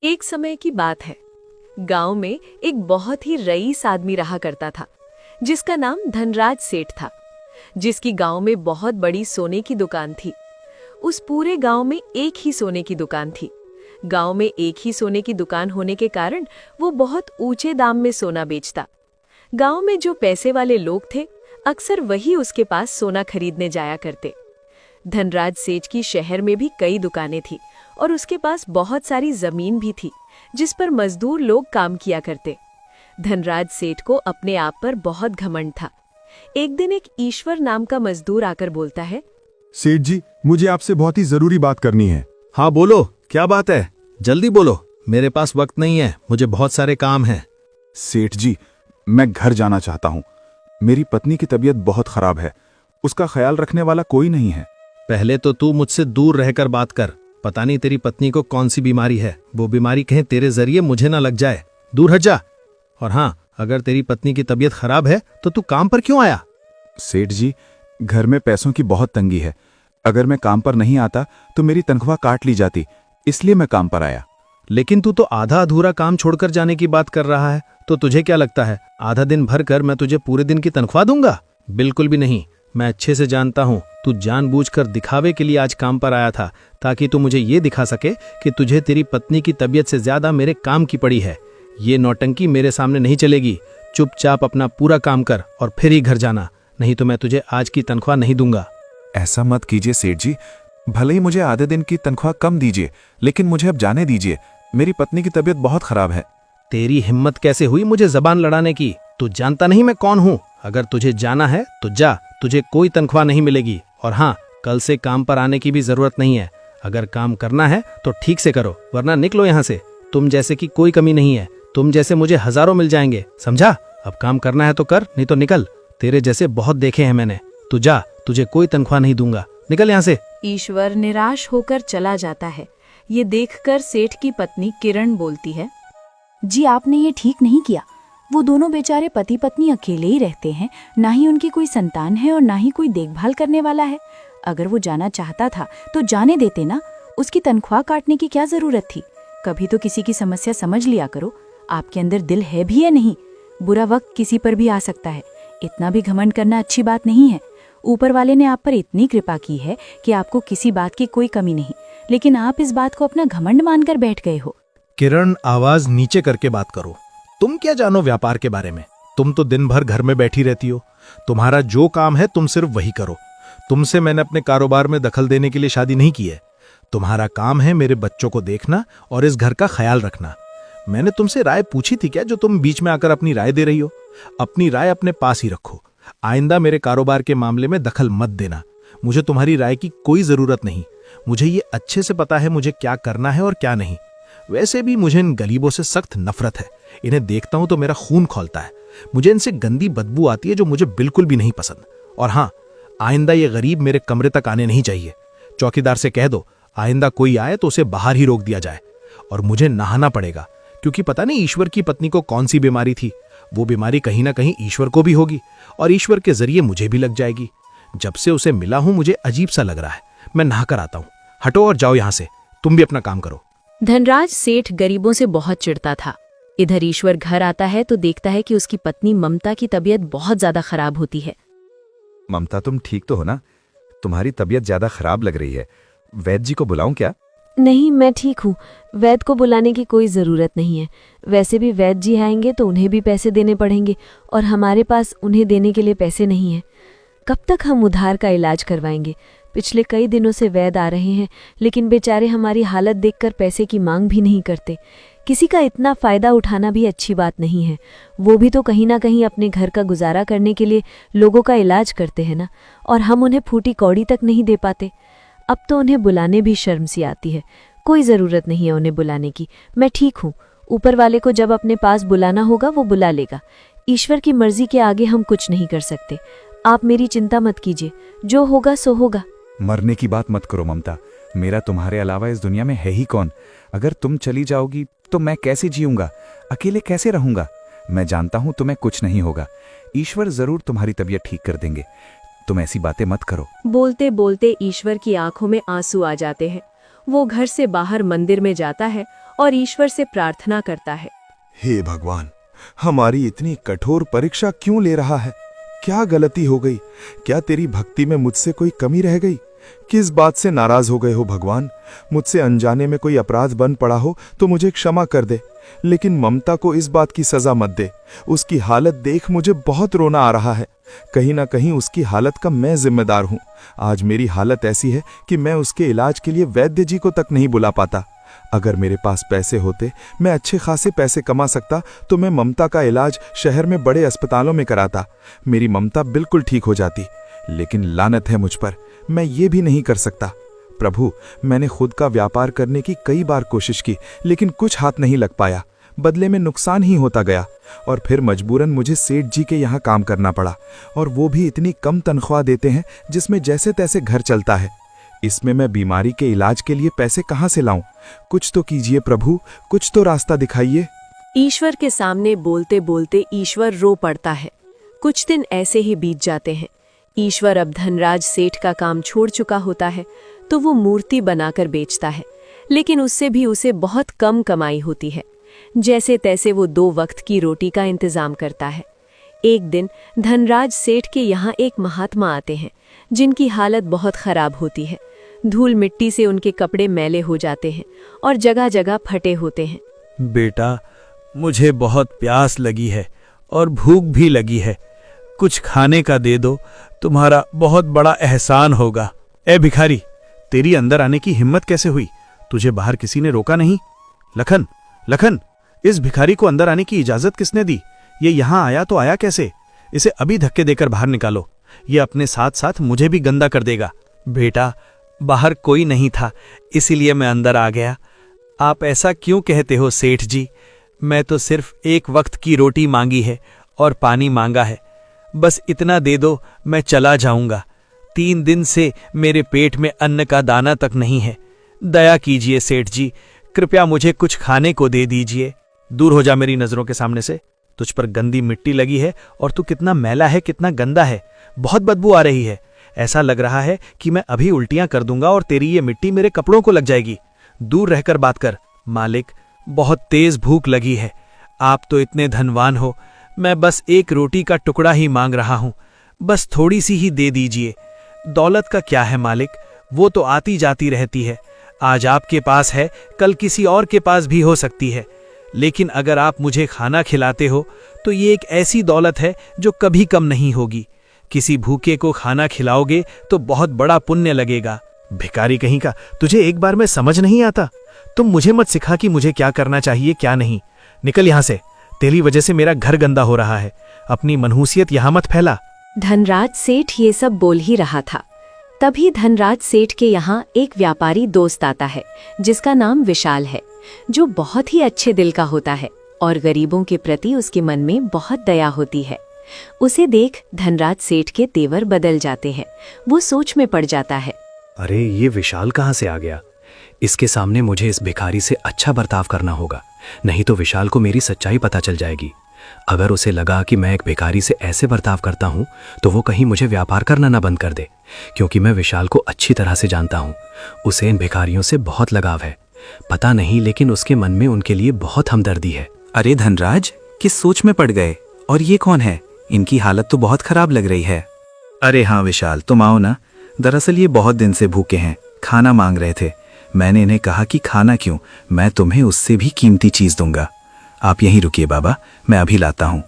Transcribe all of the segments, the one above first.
एक समय की बात है। गांव में एक बहुत ही रईस आदमी रहा करता था, जिसका नाम धनराज सेठ था, जिसकी गांव में बहुत बड़ी सोने की दुकान थी। उस पूरे गांव में एक ही सोने की दुकान थी। गांव में एक ही सोने की दुकान होने के कारण वो बहुत ऊंचे दाम में सोना बेचता। गांव में जो पैसे वाले लोग थे, अक्सर वही उसके पास सोना खरीदने जाया करते। धनराज सेठ की शहर में भी कई दुकानें थी और उसके पास बहुत सारी जमीन भी थी, जिस पर मजदूर लोग काम किया करते। धनराज सेठ को अपने आप पर बहुत घमंड था। एक दिन एक ईश्वर नाम का मजदूर आकर बोलता है, सेठ जी, मुझे आपसे बहुत ही जरूरी बात करनी है। हाँ बोलो, क्या बात है? जल्दी बोलो, मेरे पास वक्त नहीं है, मुझे बहुत सारे काम हैं। सेठ जी, मैं घर जाना चाहता हूँ। मेरी पत्नी की तबीयत बहुत खराब है, उसका ख्याल रखने वाला कोई नहीं है। पहले तो तू मुझसे दूर रहकर बात कर। पता नहीं तेरी पत्नी को कौन सी बीमारी है, वो बीमारी कहीं तेरे जरिए मुझे ना लग जाए। दूर हट जा। और हाँ, अगर तेरी पत्नी की तबीयत खराब है तो तू काम पर क्यों आया? सेठ जी, घर में पैसों की बहुत तंगी है। अगर मैं काम पर नहीं आता तो मेरी तनख्वाह काट ली जाती, इसलिए मैं काम पर आया। लेकिन तू तो आधा अधूरा काम छोड़कर जाने की बात कर रहा है, तो तुझे क्या लगता है आधा दिन भर कर मैं तुझे पूरे दिन की तनख्वाह दूंगा? बिल्कुल भी नहीं। मैं अच्छे से जानता हूँ तू जानबूझकर दिखावे के लिए आज काम पर आया था, ताकि तू मुझे ये दिखा सके कि तुझे तेरी पत्नी की तबीयत से ज्यादा मेरे काम की पड़ी है। ये नौटंकी मेरे सामने नहीं चलेगी। चुपचाप अपना पूरा काम कर और फिर ही घर जाना, नहीं तो मैं तुझे आज की तनख्वाह नहीं दूंगा। ऐसा मत कीजिए सेठ जी, भले ही मुझे आधे दिन की तनख्वाह कम दीजिए, लेकिन मुझे अब जाने दीजिए। मेरी पत्नी की तबीयत बहुत खराब है। तेरी हिम्मत कैसे हुई मुझे जबान लड़ाने की? तू जानता नहीं मैं कौन हूँ। अगर तुझे जाना है तो जा, तुझे कोई तनख्वाह नहीं मिलेगी। और हाँ, कल से काम पर आने की भी जरूरत नहीं है। अगर काम करना है तो ठीक से करो, वरना निकलो यहाँ से। तुम जैसे की कोई कमी नहीं है, तुम जैसे मुझे हजारों मिल जाएंगे, समझा? अब काम करना है तो कर, नहीं तो निकल। तेरे जैसे बहुत देखे हैं मैंने। तू जा, तुझे कोई तनख्वाह नहीं दूंगा, निकल यहाँ से। ईश्वर निराश होकर चला जाता है। ये देखकर सेठ की पत्नी किरण बोलती है, जी आपने ये ठीक नहीं किया। वो दोनों बेचारे पति पत्नी अकेले ही रहते हैं, ना ही उनकी कोई संतान है और ना ही कोई देखभाल करने वाला है। अगर वो जाना चाहता था तो जाने देते ना, उसकी तनख्वाह काटने की क्या जरूरत थी? कभी तो किसी की समस्या समझ लिया करो। आपके अंदर दिल है भी या नहीं? बुरा वक्त किसी पर भी आ सकता है, इतना भी घमंड करना अच्छी बात नहीं है। ऊपर वाले ने आप पर इतनी कृपा की है कि आपको किसी बात की कोई कमी नहीं, लेकिन आप इस बात को अपना घमंड मानकर बैठ गए हो। किरण, आवाज नीचे करके बात करो। तुम क्या जानो व्यापार के बारे में? तुम तो दिन भर घर में बैठी रहती हो। तुम्हारा जो काम है तुम सिर्फ वही करो। तुमसे मैंने अपने कारोबार में दखल देने के लिए शादी नहीं की है। तुम्हारा काम है मेरे बच्चों को देखना और इस घर का ख्याल रखना। मैंने तुमसे राय पूछी थी क्या, जो तुम बीच में आकर अपनी राय दे रही हो? अपनी राय अपने पास ही रखो। आइंदा मेरे कारोबार के मामले में दखल मत देना। मुझे तुम्हारी राय की कोई जरूरत नहीं। मुझे ये अच्छे से पता है मुझे क्या करना है और क्या नहीं। वैसे भी मुझे इन गरीबों से सख्त नफरत है। इन्हें देखता हूं तो मेरा खून खौलता है। मुझे इनसे गंदी बदबू आती है, जो मुझे बिल्कुल भी नहीं पसंद। और हाँ, आइंदा ये गरीब मेरे कमरे तक आने नहीं चाहिए। चौकीदार से कह दो आइंदा कोई आए तो उसे बाहर ही रोक दिया जाए। और मुझे नहाना पड़ेगा, क्योंकि पता नहीं ईश्वर की पत्नी को कौन सी बीमारी थी। वो बीमारी कहीं ना कहीं ईश्वर को भी होगी और ईश्वर के जरिए मुझे भी लग जाएगी। जब से उसे मिला हूं मुझे अजीब सा लग रहा है। मैं नहाकर आता हूं। हटो और जाओ यहां से। तुम भी अपना काम करो। धनराज सेठ गरीबों से बहुत चिढ़ता था। इधर ईश्वर घर आता है तो देखता है कि उसकी पत्नी ममता की तबीयत बहुत ज्यादा खराब होती है। ममता, तुम ठीक तो हो ना? तुम्हारी तबीयत ज्यादा खराब लग रही है। वैद्य जी को बुलाऊं क्या? नहीं, मैं ठीक हूँ। वैद्य को बुलाने की कोई ज़रूरत नहीं है। वैसे भी वैद्य जी आएंगे तो उन्हें भी पैसे देने पड़ेंगे और हमारे पास उन्हें देने के लिए पैसे नहीं हैं। कब तक हम उधार का इलाज करवाएंगे? पिछले कई दिनों से वैद्य आ रहे हैं, लेकिन बेचारे हमारी हालत देखकर पैसे की मांग भी नहीं करते। किसी का इतना फ़ायदा उठाना भी अच्छी बात नहीं है। वो भी तो कहीं ना कहीं अपने घर का गुजारा करने के लिए लोगों का इलाज करते हैं ना, और हम उन्हें फूटी कौड़ी तक नहीं दे पाते। अब तो उन्हें बुलाने भी शर्म सी आती है। कोई ज़रूरत नहीं है उन्हें बुलाने की। मैं ठीक हूँ। ऊपर वाले को जब अपने पास बुलाना होगा वो बुला लेगा। ईश्वर की मर्जी के आगे हम कुछ नहीं कर सकते। आप मेरी चिंता मत कीजिए, जो होगा सो होगा। मरने की बात मत करो ममता। मेरा तुम्हारे अलावा इस दुनिया में है ही कौन? अगर तुम चली जाओगी तो मैं कैसे जीऊंगा? अकेले कैसे रहूंगा? मैं जानता हूं तुम्हें कुछ नहीं होगा। ईश्वर जरूर तुम्हारी तबीयत ठीक कर देंगे। तुम ऐसी बातें मत करो। बोलते बोलते ईश्वर की आंखों में आंसू आ जाते हैं। वो घर से बाहर मंदिर में जाता है और ईश्वर से प्रार्थना करता है। हे भगवान, हमारी इतनी कठोर परीक्षा क्यों ले रहा है? क्या गलती हो गई? क्या तेरी भक्ति में मुझसे कोई कमी रह गई? किस बात से नाराज हो गए हो भगवान? मुझसे अनजाने में कोई अपराध बन पड़ा हो तो मुझे क्षमा कर दे, लेकिन ममता को इस बात की सजा मत दे। उसकी हालत देख मुझे बहुत रोना आ रहा है। कहीं ना कहीं उसकी हालत का मैं जिम्मेदार हूँ। आज मेरी हालत ऐसी है कि मैं उसके इलाज के लिए वैद्य जी को तक नहीं बुला पाता। अगर मेरे पास पैसे होते, मैं अच्छे खासे पैसे कमा सकता, तो मैं ममता का इलाज शहर में बड़े अस्पतालों में कराता। मेरी ममता बिल्कुल ठीक हो जाती। लेकिन लानत है मुझ पर, मैं ये भी नहीं कर सकता। प्रभु, मैंने खुद का व्यापार करने की कई बार कोशिश की, लेकिन कुछ हाथ नहीं लग पाया। बदले में नुकसान ही होता गया और फिर मजबूरन मुझे सेठ जी के यहाँ काम करना पड़ा, और वो भी इतनी कम तनख्वाह देते हैं जिसमें जैसे तैसे घर चलता है। इसमें मैं बीमारी के इलाज के लिए पैसे कहाँ से लाऊं? कुछ तो कीजिए प्रभु, कुछ तो रास्ता दिखाइए। ईश्वर के सामने बोलते बोलते ईश्वर रो पड़ता है। कुछ दिन ऐसे ही बीत जाते हैं। ईश्वर अब धनराज सेठ का काम छोड़ चुका होता है, तो वो मूर्ति बनाकर बेचता है, लेकिन उससे भी उसे बहुत कम कमाई होती है। जैसे तैसे वो 2 वक्त की रोटी का इंतजाम करता है। एक दिन धनराज सेठ के यहाँ एक महात्मा आते हैं, जिनकी हालत बहुत खराब होती है। धूल मिट्टी से उनके कपड़े मैले हो जाते हैं और जगह जगह फटे होते हैं। बेटा, मुझे बहुत प्यास लगी है और भूख भी लगी है। कुछ खाने का दे दो, तुम्हारा बहुत बड़ा एहसान होगा। ए भिखारी, तेरी अंदर आने की हिम्मत कैसे हुई? तुझे बाहर किसी ने रोका नहीं? लखन, लखन, इस भिखारी को अंदर आने की इजाजत किसने दी? ये यहाँ आया तो आया कैसे? इसे अभी धक्के देकर बाहर निकालो। ये अपने साथ साथ मुझे भी गंदा कर देगा। बेटा, बाहर कोई नहीं था, इसीलिए मैं अंदर आ गया। आप ऐसा क्यों कहते हो सेठ जी? मैं तो सिर्फ 1 वक्त की रोटी मांगी है और पानी मांगा है। बस इतना दे दो, मैं चला जाऊंगा। 3 दिन से मेरे पेट में अन्न का दाना तक नहीं है। दया कीजिए सेठ जी, कृपया मुझे कुछ खाने को दे दीजिए। दूर हो जा मेरी नजरों के सामने से। तुझ पर गंदी मिट्टी लगी है और तू कितना मैला है, कितना गंदा है। बहुत बदबू आ रही है। ऐसा लग रहा है कि मैं अभी उल्टियां कर दूंगा और तेरी ये मिट्टी मेरे कपड़ों को लग जाएगी। दूर रहकर बात कर। मालिक, बहुत तेज भूख लगी है। आप तो इतने धनवान हो, मैं बस 1 रोटी का टुकड़ा ही मांग रहा हूं। बस थोड़ी सी ही दे दीजिए। दौलत का क्या है मालिक, वो तो आती जाती रहती है। आज आपके पास है, कल किसी और के पास भी हो सकती है। लेकिन अगर आप मुझे खाना खिलाते हो तो ये एक ऐसी दौलत है जो कभी कम नहीं होगी। किसी भूखे को खाना खिलाओगे तो बहुत बड़ा पुण्य लगेगा। भिखारी कहीं का, तुझे एक बार में समझ नहीं आता? तुम मुझे मत सिखा कि मुझे क्या करना चाहिए क्या नहीं। निकल यहां से, तेरी वजह से मेरा घर गंदा हो रहा है। अपनी मनहूसियत यहां मत फैला। धनराज सेठ ये सब बोल ही रहा था, तभी धनराज सेठ के यहाँ एक व्यापारी दोस्त आता है, जिसका नाम विशाल है, जो बहुत ही अच्छे दिल का होता है और गरीबों के प्रति उसके मन में बहुत दया होती है। उसे देख धनराज सेठ के तेवर बदल जाते हैं। वो सोच में पड़ जाता है। अरे, ये विशाल कहाँ से आ गया? इसके सामने मुझे इस भिखारी से अच्छा बर्ताव करना होगा, नहीं तो विशाल को मेरी सच्चाई पता चल जाएगी। अगर उसे लगा कि मैं एक भिखारी से ऐसे बर्ताव करता हूं, तो वो कहीं मुझे व्यापार करना ना बंद कर दे, क्योंकि मैं विशाल को अच्छी तरह से जानता हूं। उसे इन भिखारियों से बहुत लगाव है। पता नहीं, लेकिन उसके मन में उनके लिए बहुत हमदर्दी है। अरे धनराज, किस सोच में पड़ गए? और ये कौन है? इनकी हालत तो बहुत खराब लग रही है। अरे हाँ विशाल, तुम आओ ना। दरअसल ये बहुत दिन से भूखे हैं, खाना मांग रहे थे। मैंने इन्हें कहा कि खाना क्यों, मैं तुम्हें उससे भी कीमती चीज दूंगा। आप यहीं रुकिए बाबा, मैं अभी लाता हूँ।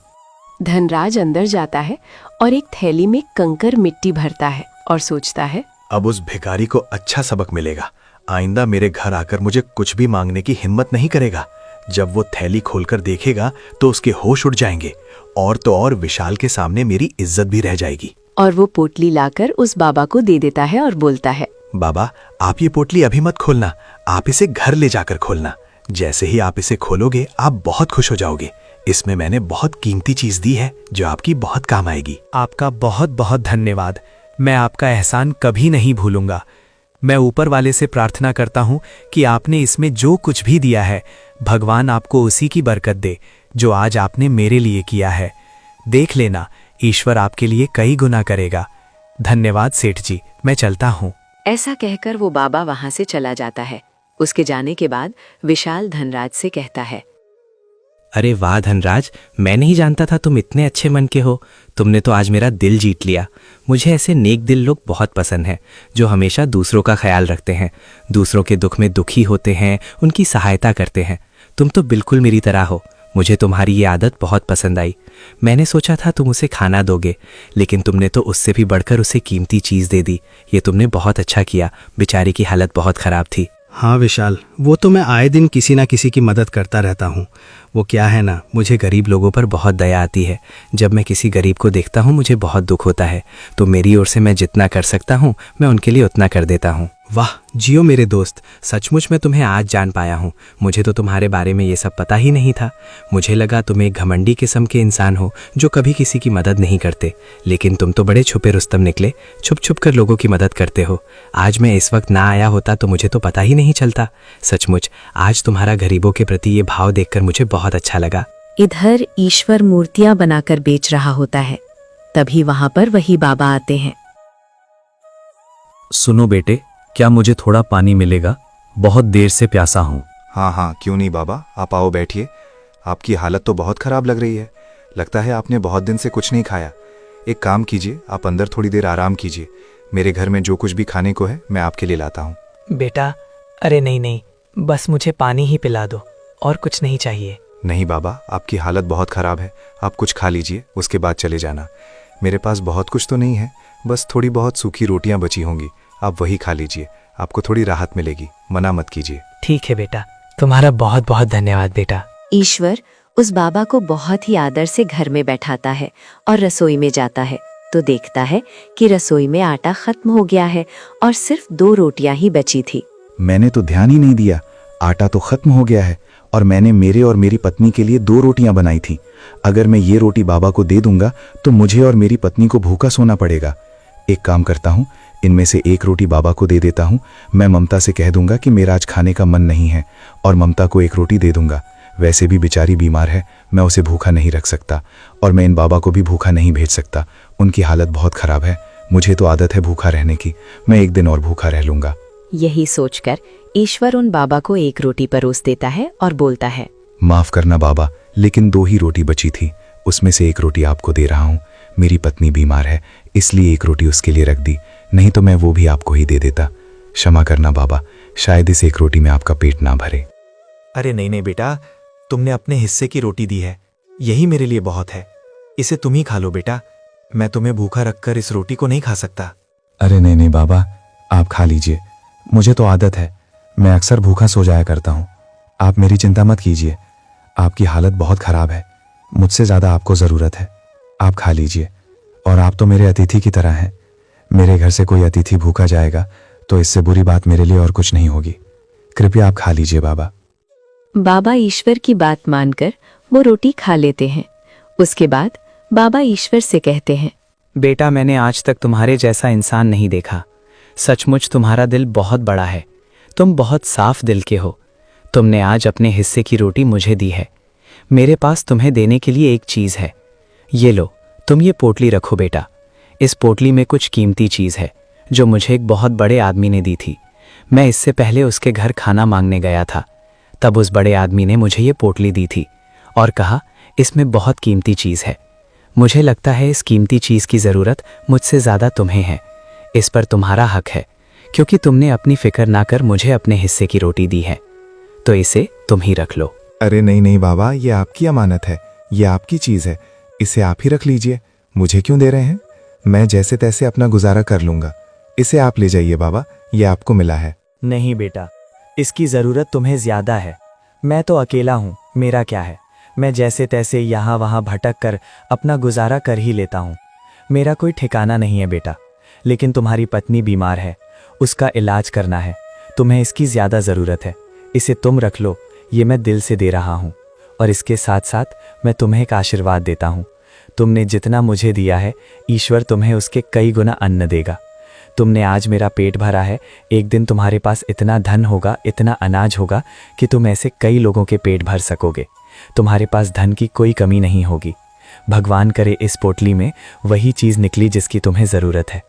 धनराज अंदर जाता है और एक थैली में कंकर मिट्टी भरता है और सोचता है, अब उस भिखारी को अच्छा सबक मिलेगा। आइंदा मेरे घर आकर मुझे कुछ भी मांगने की हिम्मत नहीं करेगा। जब वो थैली खोलकर देखेगा तो उसके होश उड़ जाएंगे, और तो और विशाल के सामने मेरी इज्जत भी रह जाएगी। और वो पोटली लाकर उस बाबा को दे देता है और बोलता है, बाबा, आप ये पोटली अभी मत खोलना, आप इसे घर ले जाकर खोलना। जैसे ही आप इसे खोलोगे आप बहुत खुश हो जाओगे। इसमें मैंने बहुत कीमती चीज दी है जो आपकी बहुत काम आएगी। आपका बहुत बहुत धन्यवाद। मैं आपका एहसान कभी नहीं भूलूंगा। मैं ऊपर वाले से प्रार्थना करता हूँ कि आपने इसमें जो कुछ भी दिया है, भगवान आपको उसी की बरकत दे जो आज आपने मेरे लिए किया है। देख लेना, ईश्वर आपके लिए कई गुना करेगा। धन्यवाद सेठ जी, मैं चलता हूँ। ऐसा कहकर वो बाबा वहां से चला जाता है। उसके जाने के बाद विशाल धनराज से कहता है, अरे वाह धनराज, मैं नहीं जानता था तुम इतने अच्छे मन के हो। तुमने तो आज मेरा दिल जीत लिया। मुझे ऐसे नेक दिल लोग बहुत पसंद हैं, जो हमेशा दूसरों का ख्याल रखते हैं, दूसरों के दुख में दुखी होते हैं, उनकी सहायता करते हैं। तुम तो बिल्कुल मेरी तरह हो। मुझे तुम्हारी ये आदत बहुत पसंद आई। मैंने सोचा था तुम उसे खाना दोगे, लेकिन तुमने तो उससे भी बढ़कर उसे कीमती चीज़ दे दी। ये तुमने बहुत अच्छा किया। बेचारी की हालत बहुत ख़राब थी। हाँ विशाल, वो तो मैं आए दिन किसी ना किसी की मदद करता रहता हूँ। वो क्या है ना, मुझे गरीब लोगों पर बहुत दया आती है। जब मैं किसी गरीब को देखता हूँ मुझे बहुत दुख होता है, तो मेरी ओर से मैं जितना कर सकता हूँ मैं उनके लिए उतना कर देता हूँ। वाह जियो मेरे दोस्त, सचमुच मैं तुम्हें आज जान पाया हूँ। मुझे तो तुम्हारे बारे में ये सब पता ही नहीं था। मुझे लगा तुम एक घमंडी किस्म के इंसान हो जो कभी किसी की मदद नहीं करते, लेकिन तुम तो बड़े छुपे रुस्तम निकले। छुप छुप कर लोगों की मदद करते हो। आज मैं इस वक्त ना आया होता तो मुझे तो पता ही नहीं चलता। सचमुच आज तुम्हारा गरीबों के प्रति ये भाव देखकर मुझे बहुत अच्छा लगा। इधर ईश्वर मूर्तियां बनाकर बेच रहा होता है। तभी वहां पर वही बाबा आते हैं। सुनो बेटे, क्या मुझे थोड़ा पानी मिलेगा? बहुत देर से प्यासा हूँ। हाँ हाँ, क्यों नहीं बाबा, आप आओ बैठिए। आपकी हालत तो बहुत खराब लग रही है। लगता है आपने बहुत दिन से कुछ नहीं खाया। एक काम कीजिए, आप अंदर थोड़ी देर आराम कीजिए। मेरे घर में जो कुछ भी खाने को है मैं आपके लिए लाता हूँ। बेटा, अरे नहीं नहीं, बस मुझे पानी ही पिला दो, और कुछ नहीं चाहिए। नहीं बाबा, आपकी हालत बहुत खराब है। आप कुछ खा लीजिए, उसके बाद चले जाना। मेरे पास बहुत कुछ तो नहीं है, बस थोड़ी बहुत सूखी रोटियां बची होंगी, आप वही खा लीजिए। आपको थोड़ी राहत मिलेगी, मना मत कीजिए। ठीक है बेटा, तुम्हारा बहुत बहुत धन्यवाद बेटा। ईश्वर उस बाबा को बहुत ही आदर से घर में बैठाता है और रसोई में जाता है तो देखता है कि रसोई में आटा खत्म हो गया है और सिर्फ 2 रोटियां ही बची थी। मैंने तो ध्यान ही नहीं दिया, आटा तो खत्म हो गया है और मैंने मेरे और मेरी पत्नी के लिए 2 रोटियां बनाई थी। अगर मैं ये रोटी बाबा को दे दूंगा तो मुझे और मेरी पत्नी को भूखा सोना पड़ेगा। एक काम करता हूँ, इनमें से 1 रोटी बाबा को दे देता हूँ। मैं ममता से कह दूंगा कि मेरा आज खाने का मन नहीं है और ममता को 1 रोटी दे दूंगा। वैसे भी बेचारी बीमार है, मैं उसे भूखा नहीं रख सकता और मैं इन बाबा को भी भूखा नहीं भेज सकता। उनकी हालत बहुत खराब है। मुझे तो आदत है भूखा रहने की। मैं 1 दिन और भूखा रह लूंगा। यही सोचकर ईश्वर उन बाबा को 1 रोटी परोस देता है और बोलता है, माफ करना बाबा, लेकिन 2 ही रोटी बची थी। उसमें से 1 रोटी आपको दे रहा हूँ। मेरी पत्नी बीमार है, इसलिए 1 रोटी उसके लिए रख दी, नहीं तो मैं वो भी आपको ही दे देता। क्षमा करना बाबा, शायद इस 1 रोटी में आपका पेट ना भरे। अरे नहीं नहीं बेटा, तुमने अपने हिस्से की रोटी दी है, यही मेरे लिए बहुत है। इसे तुम ही खा लो बेटा, मैं तुम्हें भूखा रखकर इस रोटी को नहीं खा सकता। अरे नहीं नहीं बाबा, आप खा लीजिए। मुझे तो आदत है, मैं अक्सर भूखा सो जाया करता हूँ। आप मेरी चिंता मत कीजिए। आपकी हालत बहुत खराब है, मुझसे ज़्यादा आपको ज़रूरत है। आप खा लीजिए। और आप तो मेरे अतिथि की तरह हैं। मेरे घर से कोई अतिथि भूखा जाएगा तो इससे बुरी बात मेरे लिए और कुछ नहीं होगी। कृपया आप खा लीजिए बाबा। बाबा ईश्वर की बात मानकर वो रोटी खा लेते हैं। उसके बाद बाबा ईश्वर से कहते हैं, बेटा, मैंने आज तक तुम्हारे जैसा इंसान नहीं देखा। सचमुच तुम्हारा दिल बहुत बड़ा है। तुम बहुत साफ दिल के हो। तुमने आज अपने हिस्से की रोटी मुझे दी है। मेरे पास तुम्हें देने के लिए एक चीज़ है। ये लो, तुम ये पोटली रखो बेटा। इस पोटली में कुछ कीमती चीज़ है जो मुझे एक बहुत बड़े आदमी ने दी थी। मैं इससे पहले उसके घर खाना मांगने गया था, तब उस बड़े आदमी ने मुझे ये पोटली दी थी और कहा इसमें बहुत कीमती चीज़ है। मुझे लगता है इस कीमती चीज़ की ज़रूरत मुझसे ज़्यादा तुम्हें है। इस पर तुम्हारा हक है, क्योंकि तुमने अपनी फिक्र ना कर मुझे अपने हिस्से की रोटी दी है, तो इसे तुम ही रख लो। अरे नहीं नहीं बाबा, ये आपकी अमानत है, ये आपकी चीज़ है, इसे आप ही रख लीजिए। मुझे क्यों दे रहे हैं? मैं जैसे तैसे अपना गुजारा कर लूँगा। इसे आप ले जाइए बाबा, ये आपको मिला है। नहीं बेटा, इसकी ज़रूरत तुम्हें ज़्यादा है। मैं तो अकेला हूँ, मेरा क्या है। मैं जैसे तैसे यहाँ वहाँ भटक कर अपना गुजारा कर ही लेता हूँ। मेरा कोई ठिकाना नहीं है बेटा। लेकिन तुम्हारी पत्नी बीमार है, उसका इलाज करना है, तुम्हें इसकी ज़्यादा ज़रूरत है। इसे तुम रख लो, ये मैं दिल से दे रहा हूँ। और इसके साथ साथ मैं तुम्हें एक आशीर्वाद देता हूँ। तुमने जितना मुझे दिया है, ईश्वर तुम्हें उसके कई गुना अन्न देगा। तुमने आज मेरा पेट भरा है, एक दिन तुम्हारे पास इतना धन होगा, इतना अनाज होगा कि तुम ऐसे कई लोगों के पेट भर सकोगे। तुम्हारे पास धन की कोई कमी नहीं होगी। भगवान करे इस पोटली में वही चीज़ निकली जिसकी तुम्हें ज़रूरत है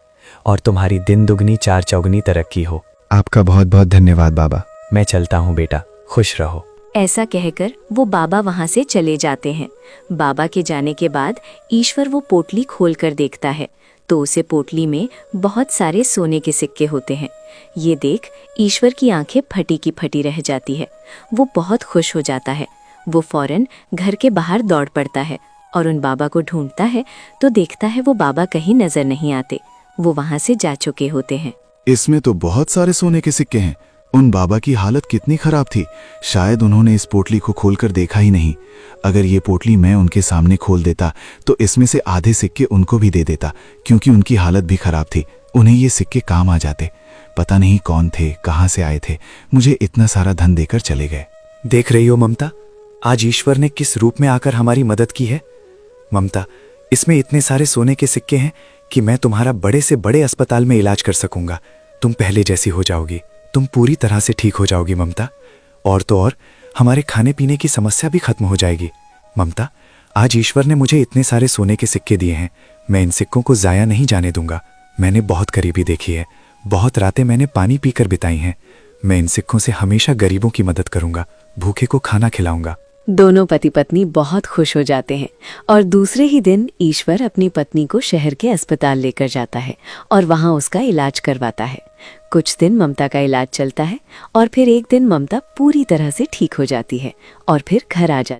और तुम्हारी दिन दुगनी चार चौगुनी तरक्की हो। आपका बहुत बहुत धन्यवाद बाबा। मैं चलता हूँ बेटा, खुश रहो। ऐसा कहकर वो बाबा वहां से चले जाते हैं। बाबा के जाने के बाद ईश्वर वो पोटली खोलकर देखता है तो उसे पोटली में बहुत सारे सोने के सिक्के होते हैं। ये देख ईश्वर की आंखें फटी की फटी रह जाती है। वो बहुत खुश हो जाता है। वो फौरन घर के बाहर दौड़ पड़ता है और उन बाबा को ढूंढता है तो देखता है वो बाबा कहीं नजर नहीं आते। वो वहां से जा चुके होते हैं। इसमें तो बहुत सारे सोने के सिक्के हैं। उन बाबा की हालत कितनी खराब थी, शायद उन्होंने इस पोटली को खोलकर देखा ही नहीं। अगर ये पोटली मैं उनके सामने खोल देता तो इसमें से आधे सिक्के उनको भी दे देता, क्योंकि उनकी हालत भी खराब थी। उन्हें ये सिक्के काम आ जाते। पता नहीं कौन थे, कहाँ से आए थे, मुझे इतना सारा धन देकर चले गए। देख रही हो ममता, आज ईश्वर ने किस रूप में आकर हमारी मदद की है। ममता, इसमें इतने सारे सोने के सिक्के हैं कि मैं तुम्हारा बड़े से बड़े अस्पताल में इलाज कर सकूंगा। तुम पहले जैसी हो जाओगी, तुम पूरी तरह से ठीक हो जाओगी ममता। और तो और हमारे खाने पीने की समस्या भी खत्म हो जाएगी। ममता, आज ईश्वर ने मुझे इतने सारे सोने के सिक्के दिए हैं, मैं इन सिक्कों को जाया नहीं जाने दूंगा। मैंने बहुत गरीबी देखी है, बहुत रातें मैंने पानी पीकर बिताई हैं। मैं इन सिक्कों से हमेशा गरीबों की मदद करूंगा, भूखे को खाना खिलाऊंगा। दोनों पति पत्नी बहुत खुश हो जाते हैं और दूसरे ही दिन ईश्वर अपनी पत्नी को शहर के अस्पताल लेकर जाता है और वहां उसका इलाज करवाता है। कुछ दिन ममता का इलाज चलता है और फिर एक दिन ममता पूरी तरह से ठीक हो जाती है और फिर घर आ जाती है।